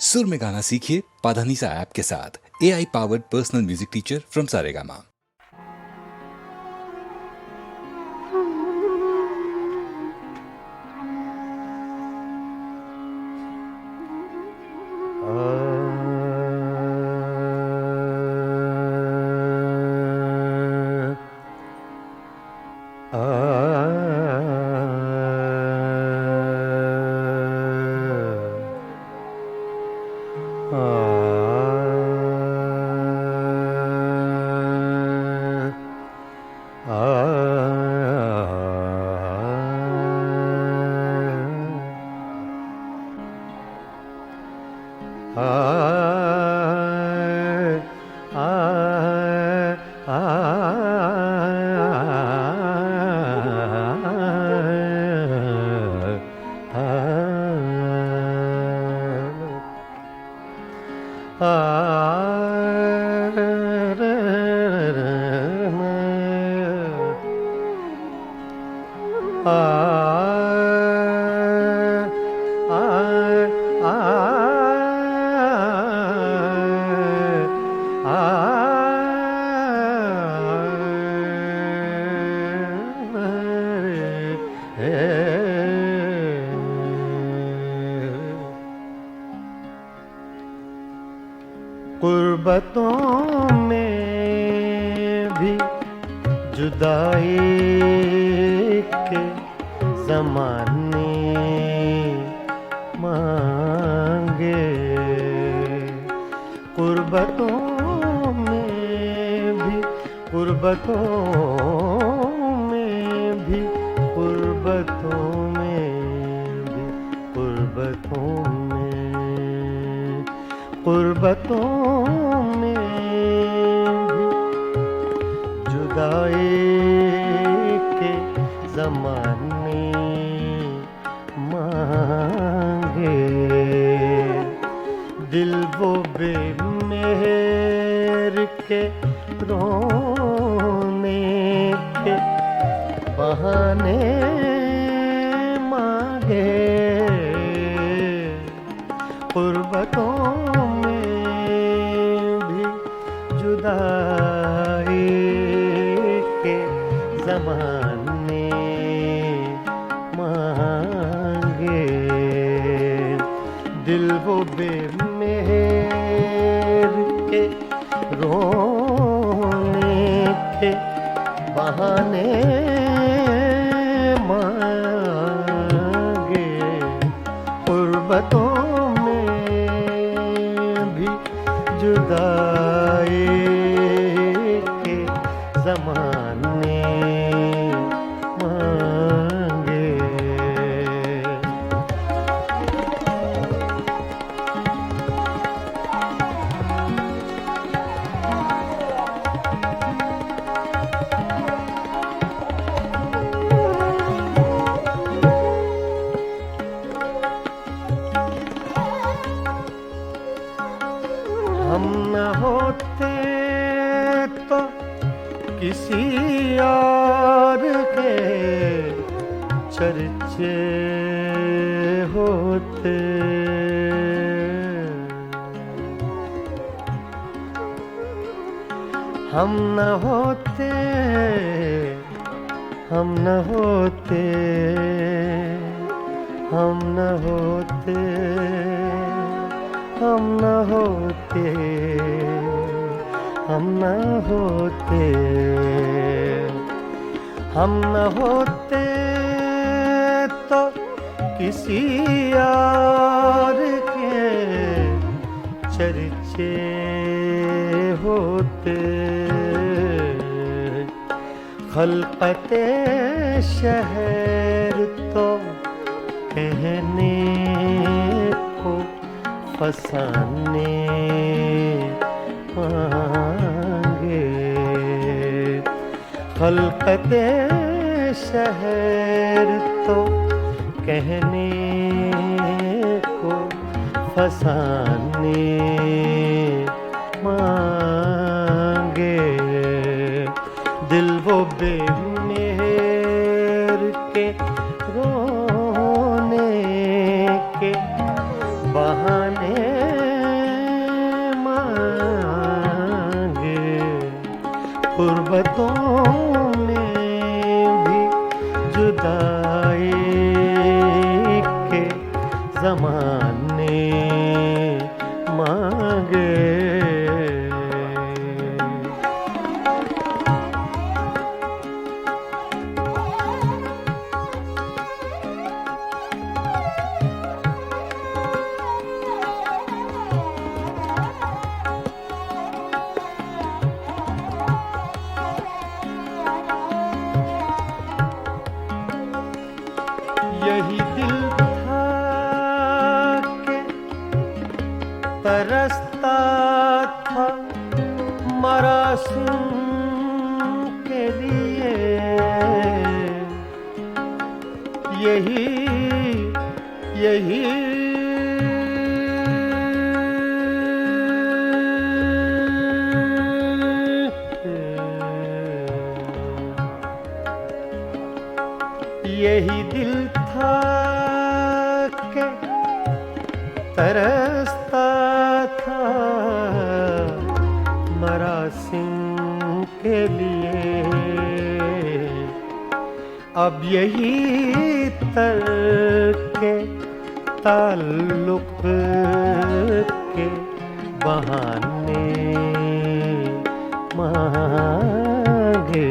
सुर में गाना सीखिए पाधानीसा ऐप के साथ। AI powered personal music teacher from Saregama. गुर्बतों में भी जुदाई के ज़माने मांगे, गुर्बतों में भी, गुर्बतों में भी, गुर्बतों में भी, गुर्बतों में, गुर्बतों में भी जुदाई के ज़माने मांगे, दिल वो बेमेहर के रोने के बहाने मांगे, गुर्बतों जुदाई के ज़माने मांगे, दिल वो बेमेहर के रोने के बहाने मांगे, गुर्बतों में भी जुदाई ज़माने मांगे। हम न होते तो किसी और के चर्चे होते, हम न होते, हम न होते, हम न होते, हम न होते, हम न होते, हम न होते तो किसी और के चर्चे होते, खलकते शहर तो कहने को फसाने मांगे, खलकते शहर तो कहने को फसाने मांगे, दिल वो बेमेहर के रोने के बहाने गुर्बतों में भी जुदाई के जमाने मांगे। यही दिल था कि तरसता था मरासिम के लिए। यही यही यही दिल था कि तरसता था मरासिम के लिए। अब यही तरके ताल्लुक के बहाने मांगे।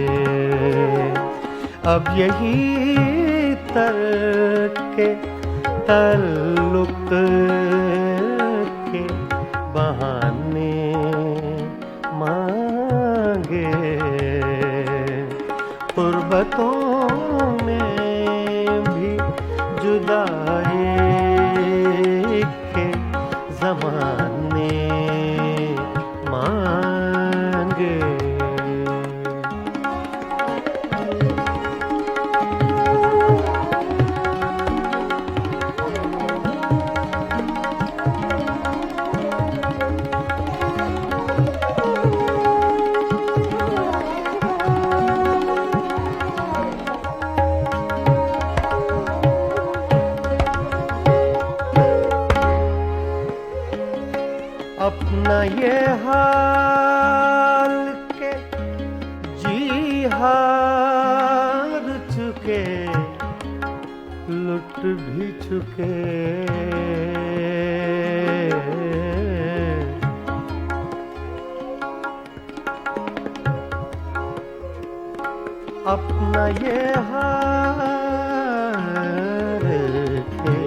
अब यही तरके ताल्लुक के बहाने मांगे। गुर्बतों में भी जुदाई के ज़माने मांगे। अपना ये हाल के जी हार चुके, लुट भी चुके। अपना ये हाल के,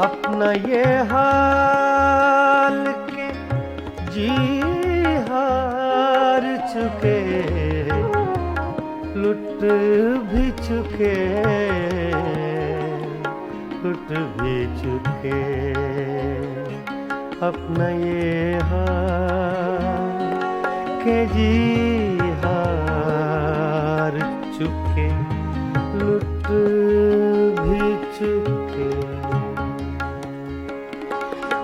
अपना ये हाल के जी हार चुके, लुट भी चुके, लुट भी चुके। अपना ये हाल के जी हार चुके, लुट भी चुके।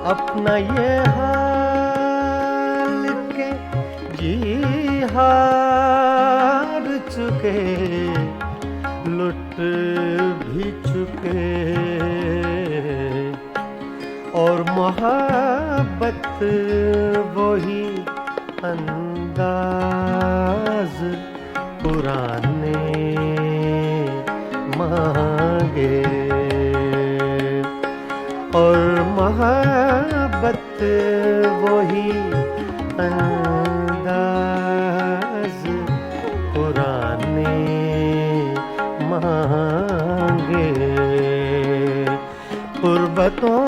अपना ये हाल के जी हार चुके, लुट भी चुके। और मोहब्बत वही अंदाज पुराने मांगे। और मोहब्बत वही अंदाज पुराने मांगे। गुर्बतों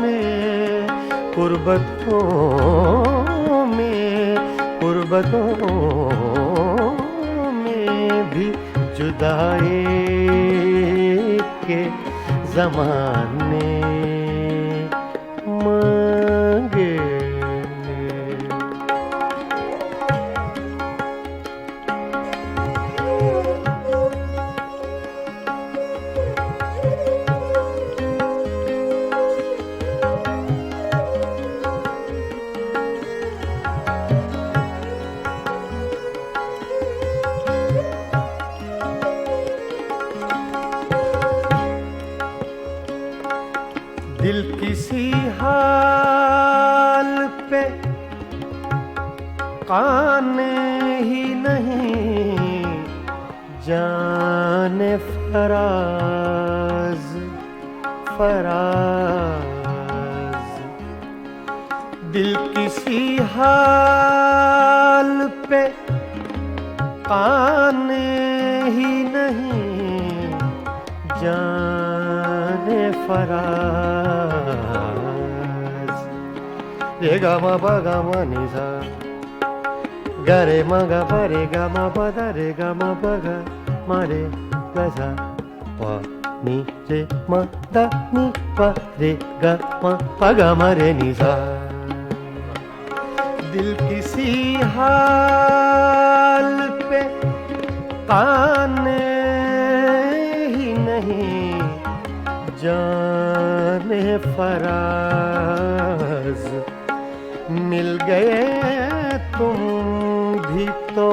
में, गुर्बतों में, गुर्बतों में भी जुदाई के ज़माने मांगे। दिल किसी हाल पे काने ही नहीं जाने फराज फराज। दिल किसी हाल पे काने ही नहीं जाने फराज। रे गा मा पा गा मा नि सा गा रे मा गा पा रे गा मा पा दा रे गा मा पा गा मा रे गा सा पा नि रे मा दा नि पा रे गा मा पा गा मा रे नि सा। दिल किसी हाल पे काने ही नहीं जाने फराज। मिल गए तुम भी तो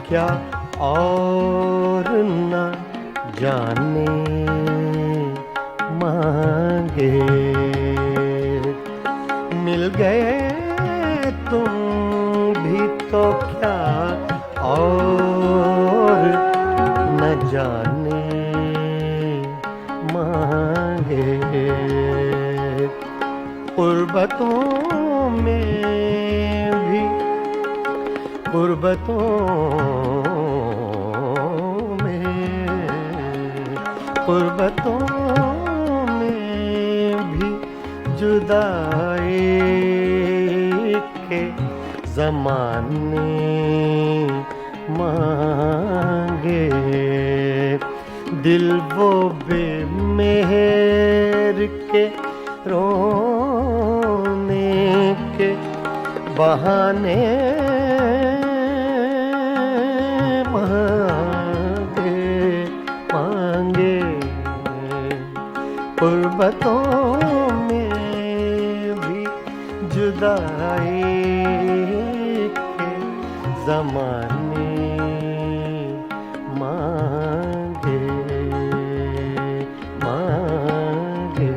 क्या और न जाने मांगे। मिल गए तुम भी तो क्या और न जाने मांगे। गुर्बतों में भी गुर्बतों में भी जुदाई के ज़माने मांगे। दिल वो बेमेहर के रोने के बहाने मांगे। गुर्बतों में भी जुदाई के ज़माने मांगे मांगे।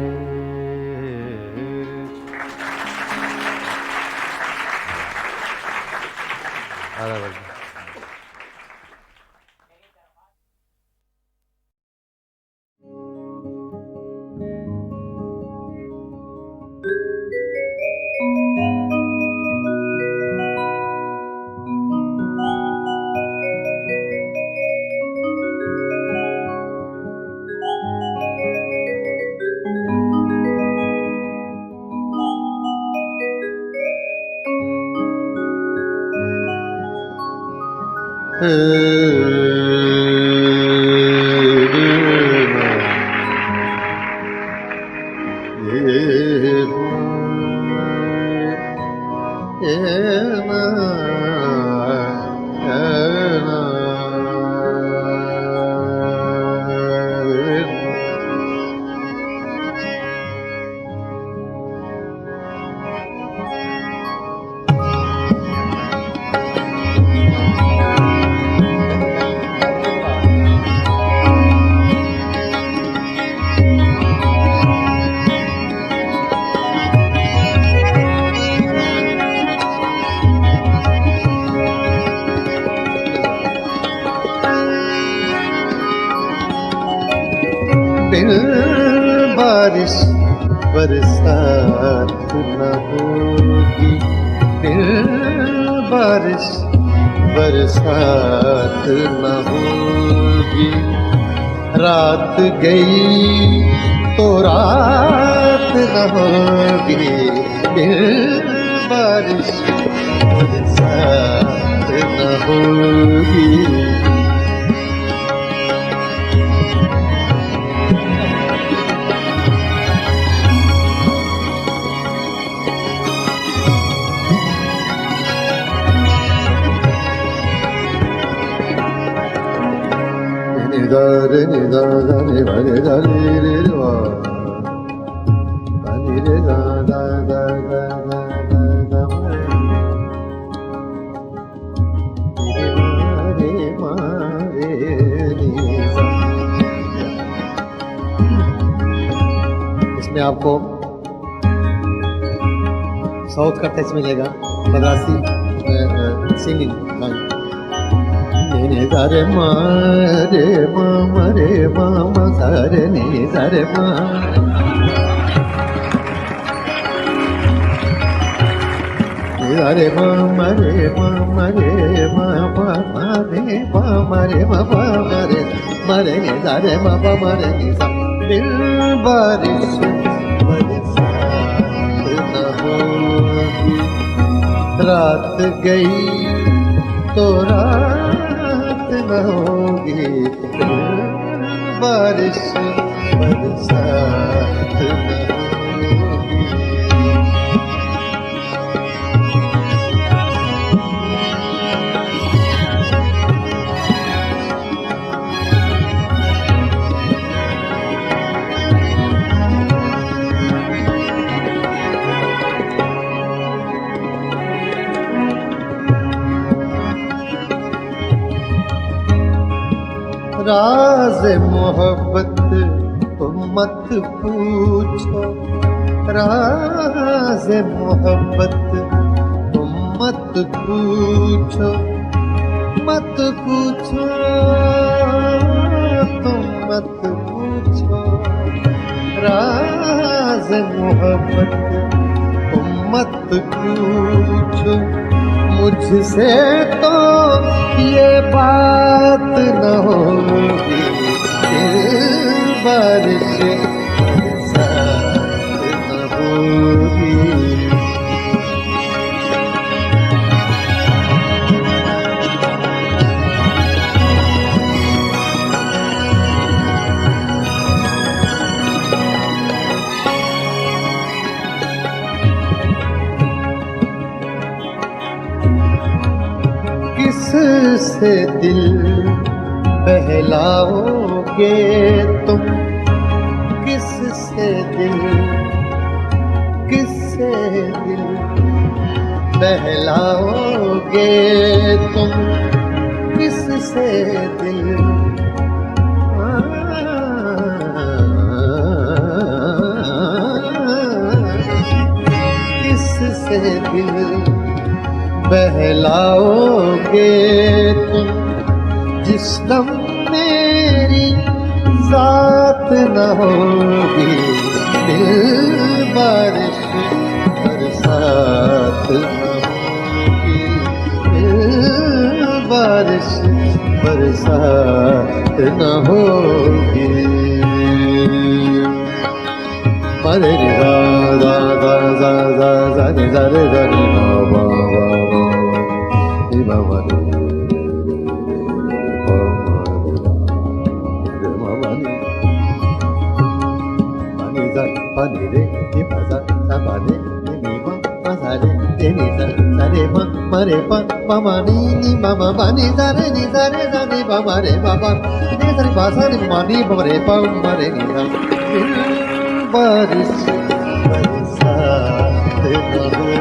बिन बारिश बरसात न होगी। बिन बारिश बरसात न होगी। रात गई तो रात न होगी। बिन बारिश बरसात न होगी। रे नि दा दा नि वा रे दा रे रे वा दा नि रे दा दा दा दा दा दा रे मा रे नि सा। इसमें आपको साउथ का टच मिलेगा, Madrasi singing. Ni da re ma re ma sa re ni sa re ma. Ni da re ma re ma pa re ma re ni da re ma pa ma re ni sa. दिल बारिश बरसात न होगी, रात गई तो रात न होगी, दिल बारिश बरसात न होगी। राज मोहब्बत तुम मत पूछो, राज मोहब्बत तुम मत पूछो, मत पूछो तुम मत पूछो, राज मोहब्बत तुम मत पूछो, मुझसे तो ये बात न होगी, बारिश बरसात न होगी। किससे दिल बहलाओगे तुम, किससे दिल बहलाओगे तुम, किससे दिल किससे दिल बहलाओगे तुम, जिस दम मेरी जात न होगी, दिल बारिश बरसात न होगी, दिल बारिश बरसात न होगी। मरे रे दा दा दा दा दा दा दा रे दा रे दा वा वा वा नी वा वा रे मा मा रे मा नी दा पा नी रे नी पा दा सा पा रे नी मा पा सा रे नी सा रे मा रे पा मा नी मा मा नी दा रे नी दा रे दा नी पा मा रे नी सा रे पा सा रे मा नी पा रे पा मा रे नी दा बारिश बरसात न होगी।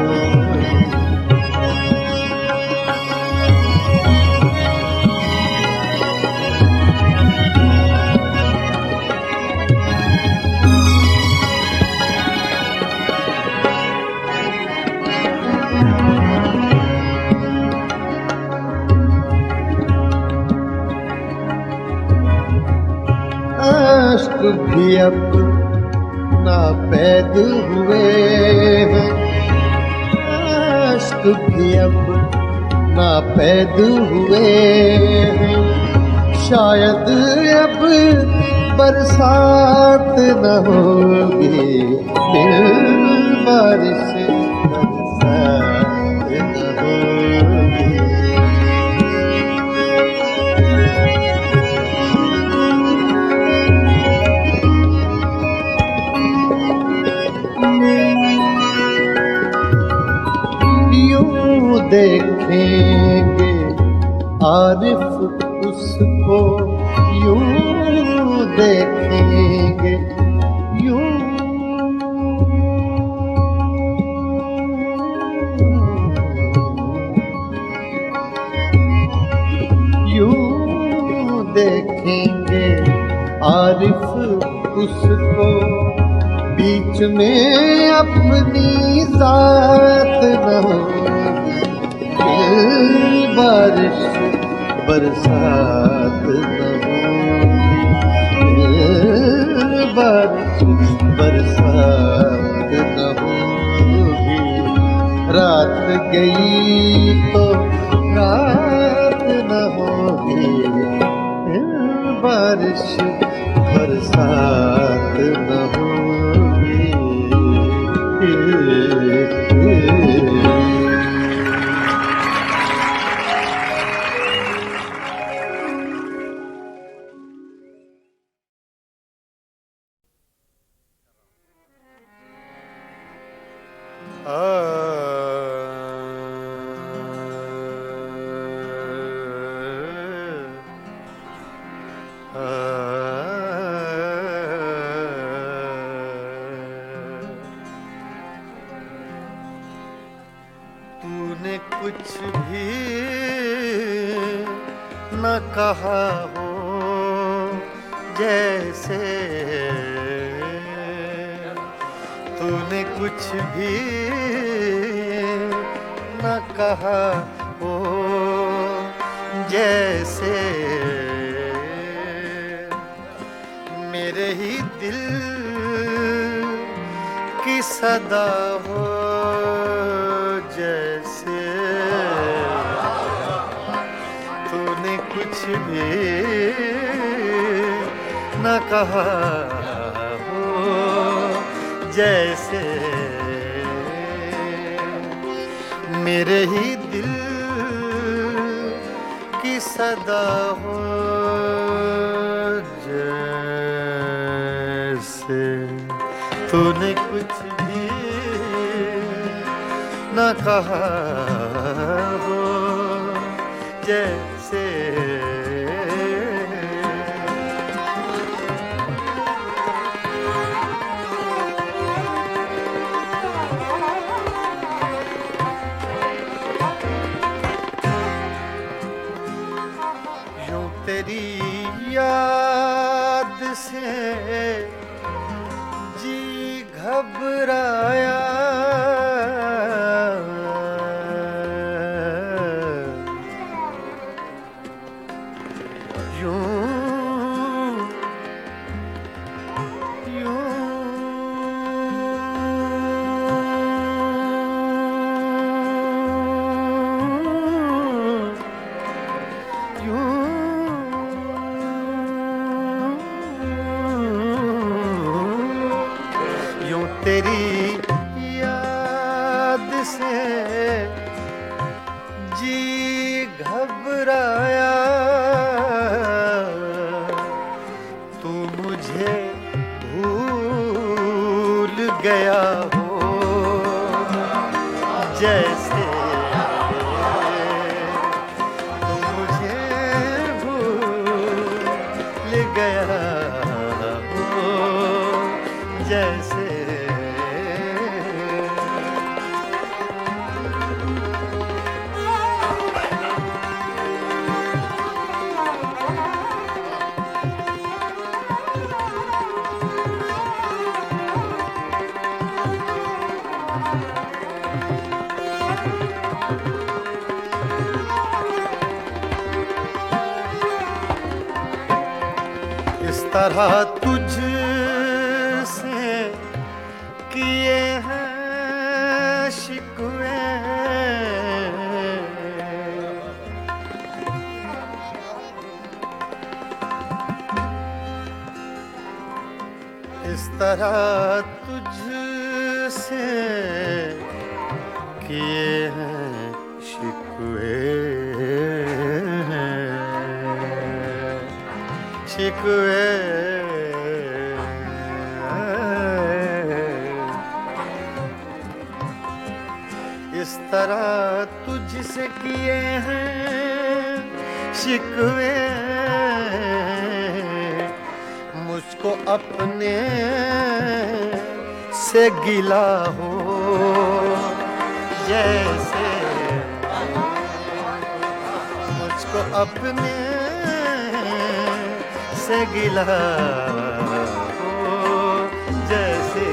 अश्क भी अब नापैद हुए हैं, अश्क भी अब नापैद हुए हैं, शायद अब बरसात न होगी, दिल बारिश बरसात न होगी। देखेंगे आरिफ उसको, यूं देखेंगे यूं, यूं देखेंगे आरिफ उसको, बीच में अपनी जात न होगी, बारिश बरसात न होगी, बारिश बरसात न होगी, रात गई तो रात न होगी, बारिश बरसात न होगी। तूने कुछ भी न कहा हो जैसे, तूने कुछ भी न कहा हो जैसे, मेरे ही दिल की सदा हो जैसे, तूने कुछ भी न कहा हो जैसे, मेरे ही दिल की सदा हो जैसे, तूने कुछ भी न कहा हो जैसे। यूं तेरी याद से जी घबराया, तेरी याद से जी घबराया, तू मुझे भूल गया हो जैसे, तू मुझे भूल गया हो जैसे। इस तरह तुझसे किए हैं शिकवे, इस तरह तुझसे किए हैं शिकवे, शिकवे इस तरह तुझसे किए हैं शिकवे, मुझको अपने से गिला हो जैसे, मुझको अपने से गिला हो जैसे।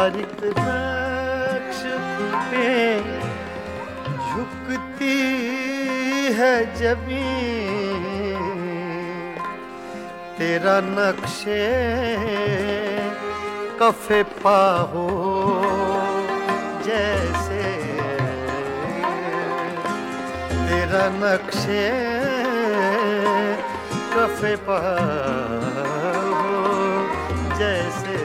हर एक नक्श पे झुकती है जमीन, तेरा नक्शे कफे पा हो जैसे, तेरा नक्शे कफे पा हो जैसे।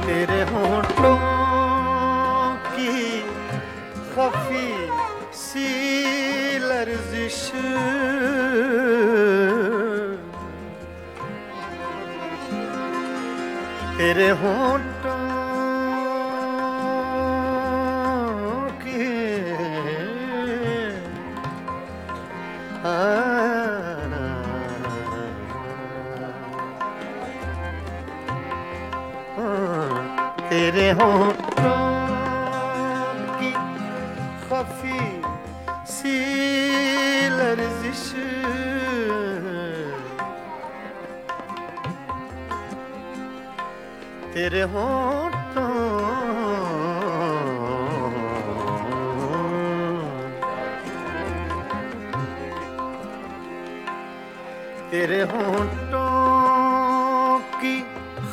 तेरे होंठों की खफी सी लर्जिश, तेरे होंठों की तेरे होंठों की खफी सी लर्जिश, तेरे होंठों तेरे होंठों की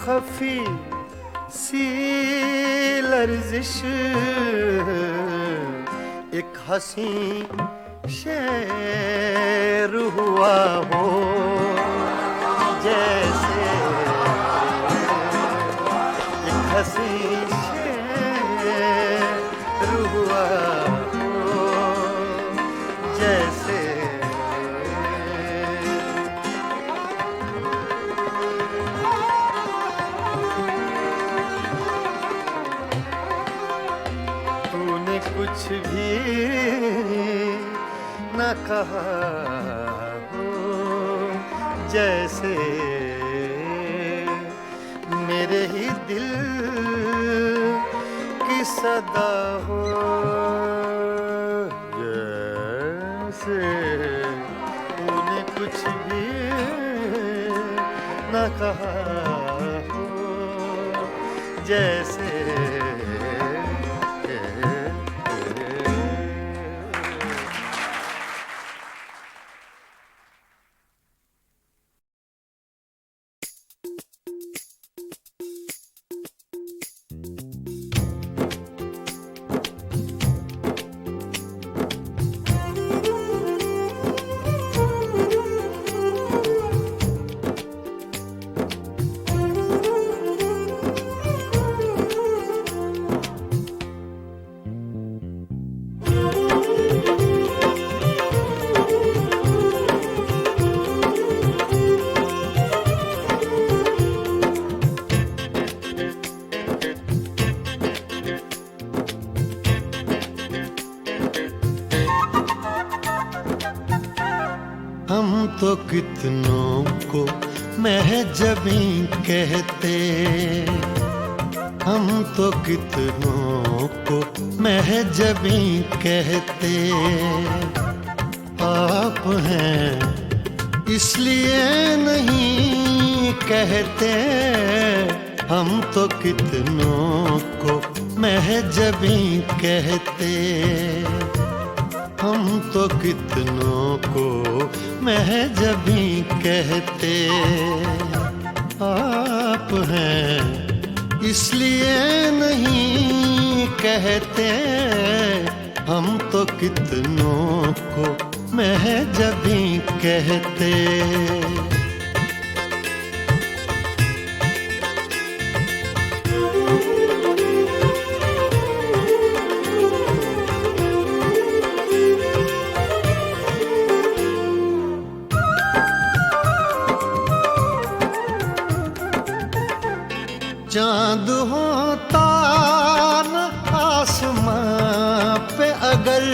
खफी सी लर्जिश, एक हंसी शेर हुआ हो जैसे, एक हंसी शेर हुआ हो जैसे। कुछ भी न कहा हो जैसे, मेरे ही दिल की सदा हो जैसे, तूने कुछ भी न कहा हो जैसे। हम तो कितनों को महजबी कहते, हम तो कितनों को महजबी कहते, आप हैं इसलिए नहीं कहते। हम तो कितनों को महजबी कहते, हम तो कितनों को महजबी कहते, आप हैं इसलिए नहीं कहते। हम तो कितनों को महजबी कहते। चाँद होता न आसमां पे अगर,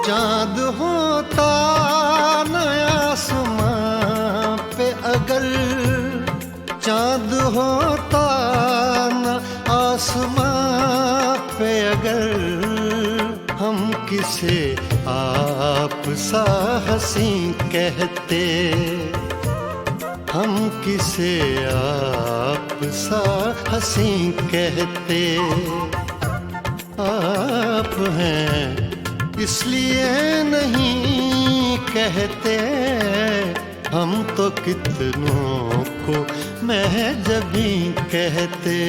चाँद होता न आसमां अगर चांद होता न आसमां पे, अगर हम किसे आप सा हंसी कहते, हम किसे आप सा हंसी कहते। आप हैं इसलिए नहीं कहते, हम तो कितनों को महजबी कहते।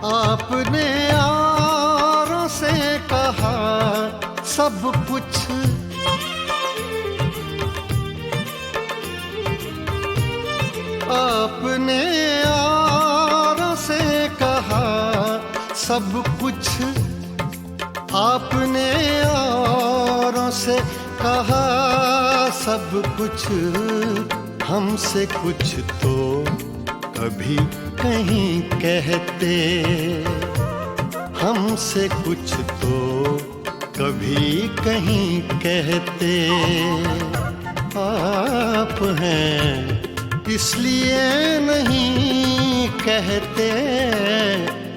आपने यारों से कहा सब कुछ, आपने यारों से कहा सब कुछ, आपने यारों से कहा सब कुछ। हमसे कुछ तो कभी कहीं कहते, हमसे कुछ तो कभी कहीं कहते। आप हैं इसलिए नहीं कहते,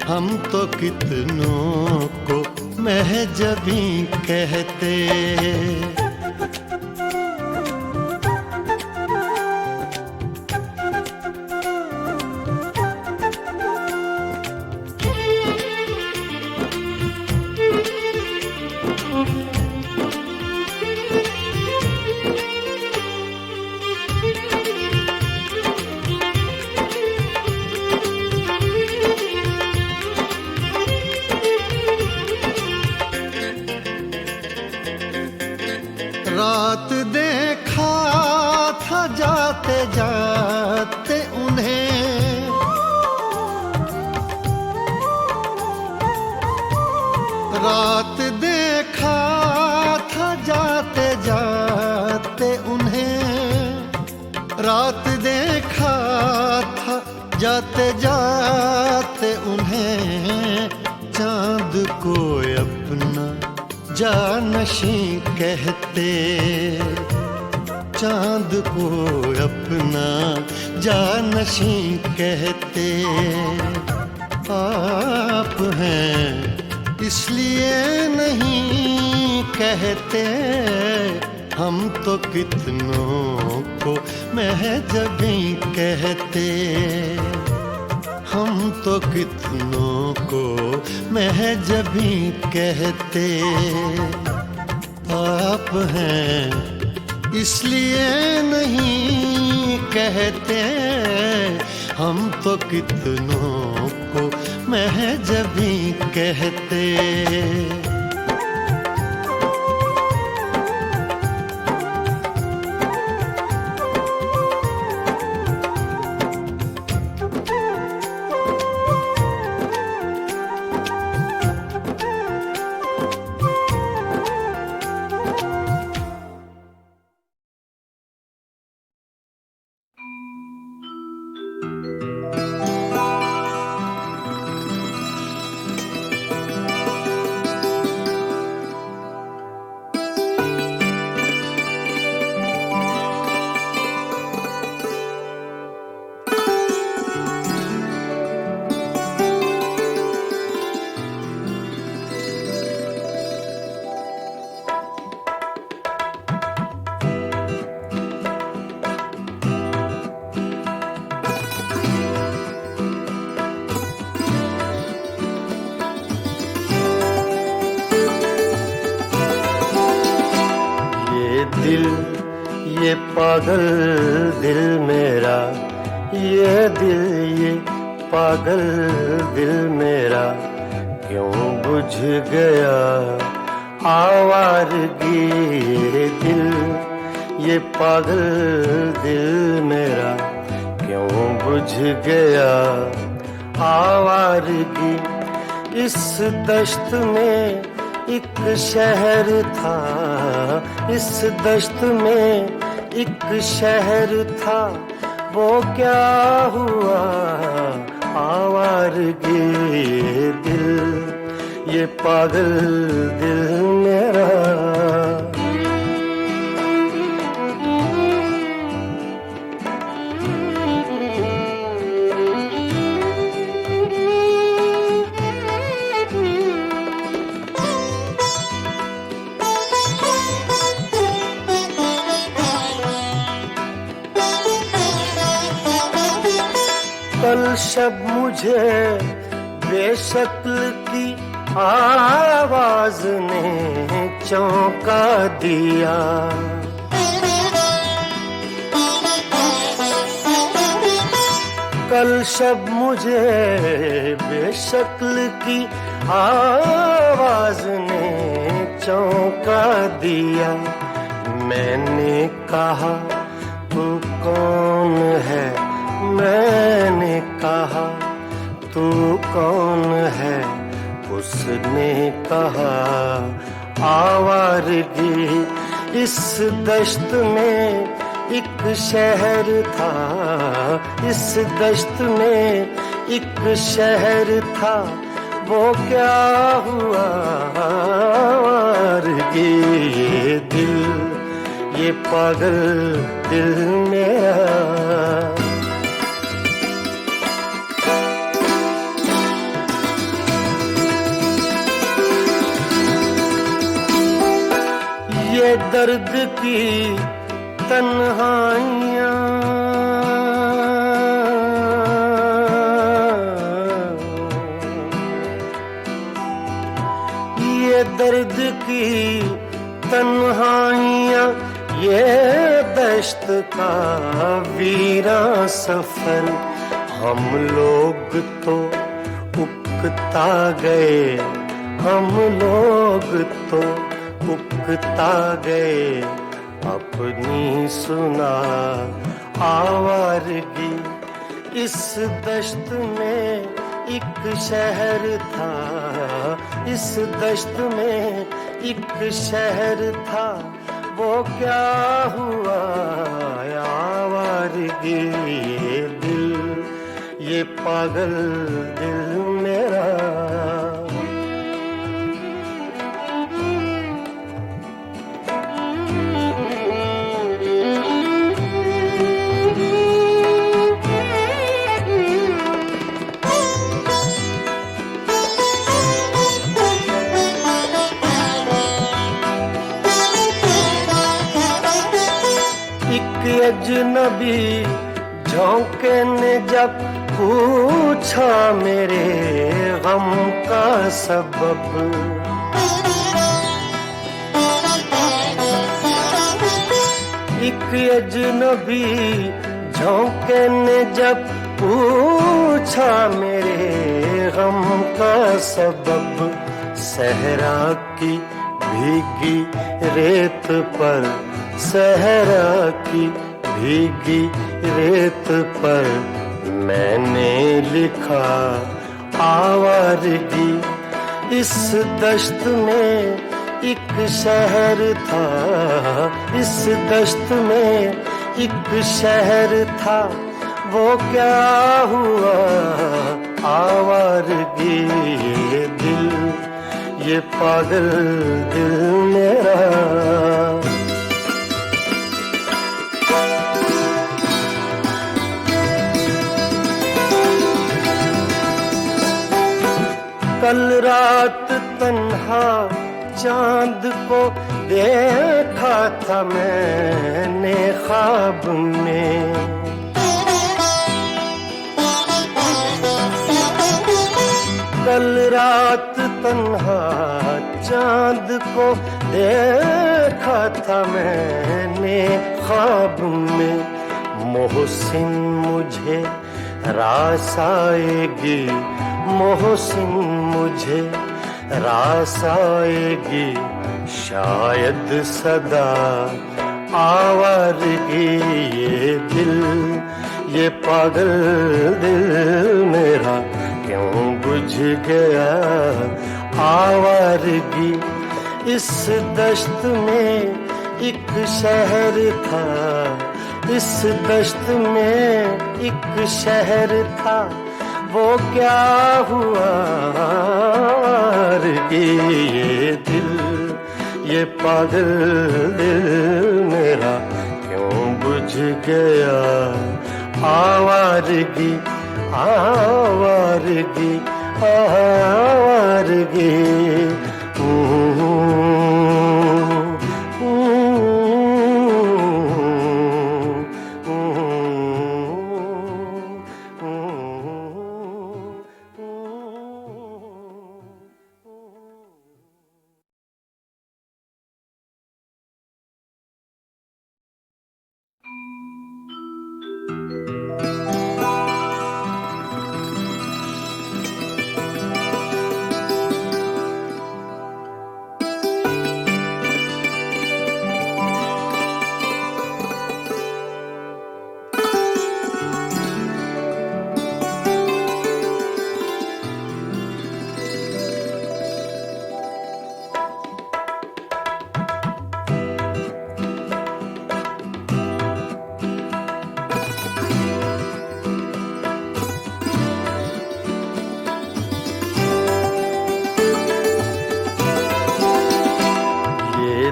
हम तो कितनों को महजबी कहते। रात देखा था जाते जाते उन्हें, रात देखा था जाते जाते उन्हें, रात देखा था जाते जाते उन्हें। चांद को अपना जानशी कहते, चांद को अपना जानशी कहते। आप हैं इसलिए नहीं कहते, हम तो कितनों को महजबी कहते, हम तो कितनों को महजबी कहते। आप हैं इसलिए नहीं कहते, हम तो कितनों को महजबी कहते। दिल ये पागल दिल मेरा, ये दिल ये पागल दिल मेरा, क्यों बुझ गया आवारगी। ये दिल ये पागल दिल मेरा। गया आवारगी। इस दश्त में एक शहर था, इस दश्त में एक शहर था, वो क्या हुआ आवारगी। दिल ये पागल दिल मेरा, कल शब मुझे बेशक्ल की आवाज ने चौंका दिया। कल शब मुझे बेशक्ल की आवाज ने चौंका दिया। मैंने कहा तू कौन है, मैंने कहा तू कौन है। उसने कहा आवारगी। इस दश्त में एक शहर था, इस दश्त में एक शहर था, वो क्या हुआ आवारगी। ये दिल ये पागल दिल मेरा, ये दर्द की तन्हाइयाँ, ये दर्द की तन्हाइयाँ, ये दश्त का वीरा सफर। हम लोग तो उकता गए, हम लोग तो उकता गए अपनी सुना आवारगी। इस दश्त में एक शहर था, इस दश्त में एक शहर था, वो क्या हुआ आवारगी। ये दिल ये पागल दिल मेरा, अजनबी झोंके ने जब पूछा मेरे गम का सबब। एक अजनबी झोंके ने जब पूछा मेरे गम का सबब। सहरा की भीगी रेत पर, सहरा की भीगी रेत पर मैंने लिखा आवारगी। इस दश्त में एक शहर था, इस दश्त में एक शहर था, वो क्या हुआ आवारगी। ये दिल ये पागल दिल मेरा, कल रात तन्हा चांद को देखा था मैंने ख्वाब में। कल रात तन्हा चांद को देखा था मैंने ख्वाब में। मोहसिन मुझे रास आएगी, मोहसिन मुझे रास आएगी, शायद सदा आवारगी। ये दिल ये पागल दिल मेरा क्यों बुझ गया आवारगी। इस दश्त में एक शहर था, इस दश्त में एक शहर था, वो क्या हुआ आवारगी। ये दिल, ये पागल दिल मेरा क्यों बुझ गया आवारगी, आवारगी, आवारगी।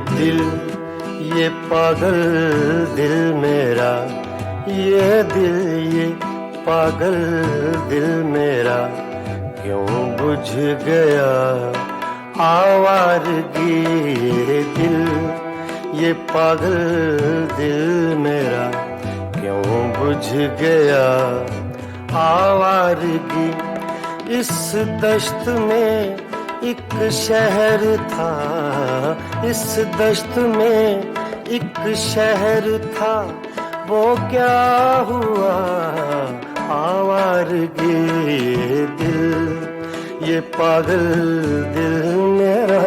दिल, ये पागल दिल मेरा, ये दिल, ये पागल दिल मेरा क्यों बुझ गया आवारगी। ये दिल, ये पागल दिल मेरा क्यों बुझ गया आवारगी। इस दश्त में एक शहर था, इस दश्त में एक शहर था, वो क्या हुआ आवारगी। ये दिल, ये पागल दिल मेरा।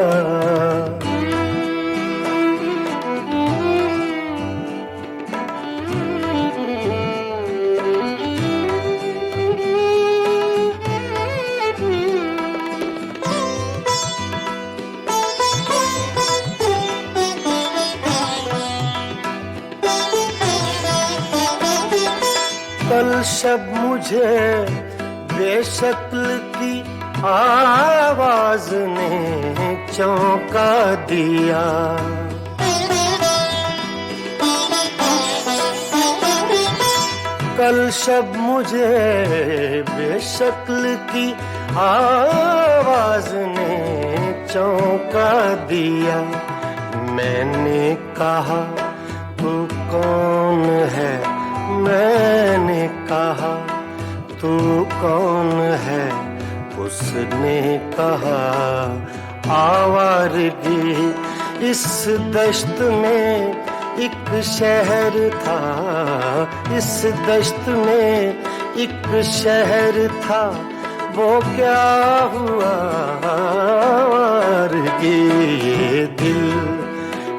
कल शब मुझे बेशक्ल की आवाज ने चौंका दिया। कल शब मुझे बेशक्ल की आवाज ने चौंका दिया। मैंने कहा तू कौन है, मैंने कहा तू कौन है, उसने कहा आवारगी। इस दश्त में एक शहर था, इस दश्त में एक शहर था, वो क्या हुआ आवारगी। ये दिल,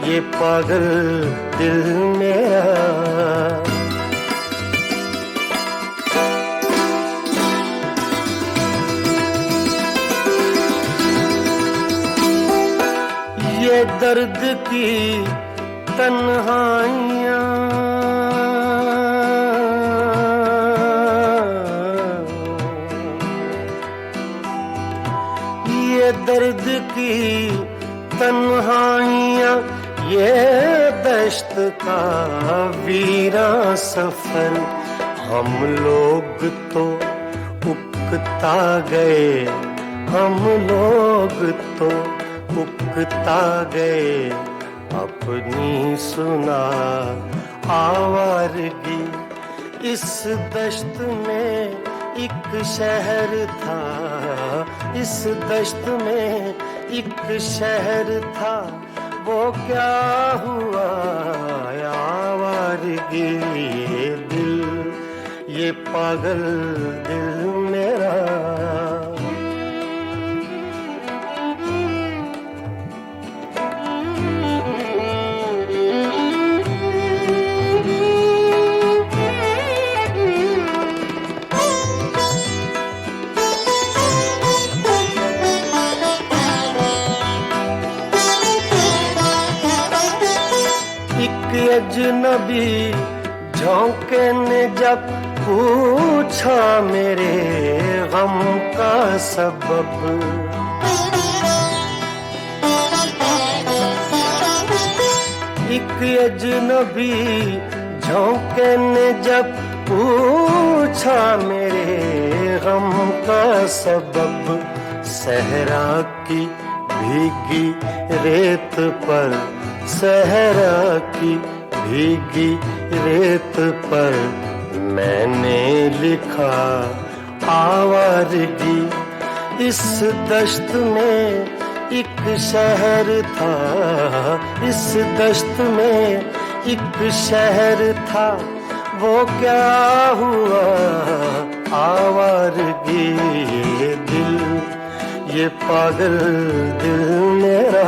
ये पागल दिल मेरा। ये दर्द की तन्हाइयाँ, ये दर्द की तन्हाइयाँ, ये दश्त का वीरा सफर। हम लोग तो उकता गए, हम लोग तो उकता गए, अपनी सुना आवारगी। इस दश्त में एक शहर था, इस दश्त में एक शहर था, वो क्या हुआ आवारगी। ये दिल, ये पागल दिल मेरा। अजनबी झोंके ने जब पूछा मेरे गम का सबब, एक अजनबी झोंके ने जब पूछा मेरे गम का सबब, सहरा की भीगी रेत पर, सहरा की भीगी रेत पर मैंने लिखा आवारगी। इस दश्त में एक शहर था, इस दश्त में एक शहर था, वो क्या हुआ आवारगी। ये दिल, ये पागल दिल मेरा,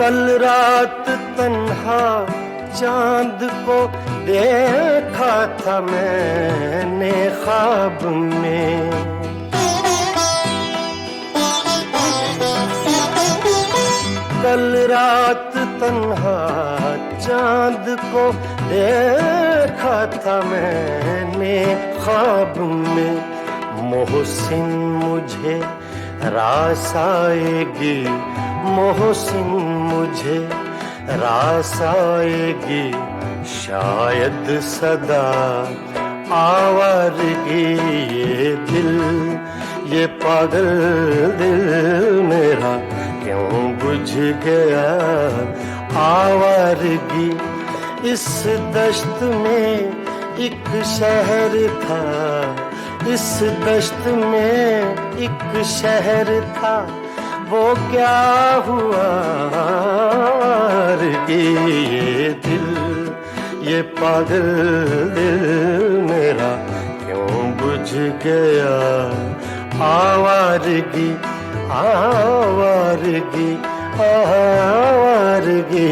कल रात तन्हा चांद को देखा था मैंने ख्वाब में, कल रात तन्हा चांद को देखा था मैंने ख्वाब में। मोहसिन मुझे रास आएगी, मोहसिन मुझे रास आएगी, शायद सदा आवारगी। ये दिल, ये पागल दिल मेरा क्यों बुझ गया आवारगी। इस दश्त में एक शहर था, इस दश्त में एक शहर था, वो क्या हुआ आवारगी। ये दिल, ये पागल दिल मेरा क्यों बुझ गया आवारगी, आवारगी, आवारगी।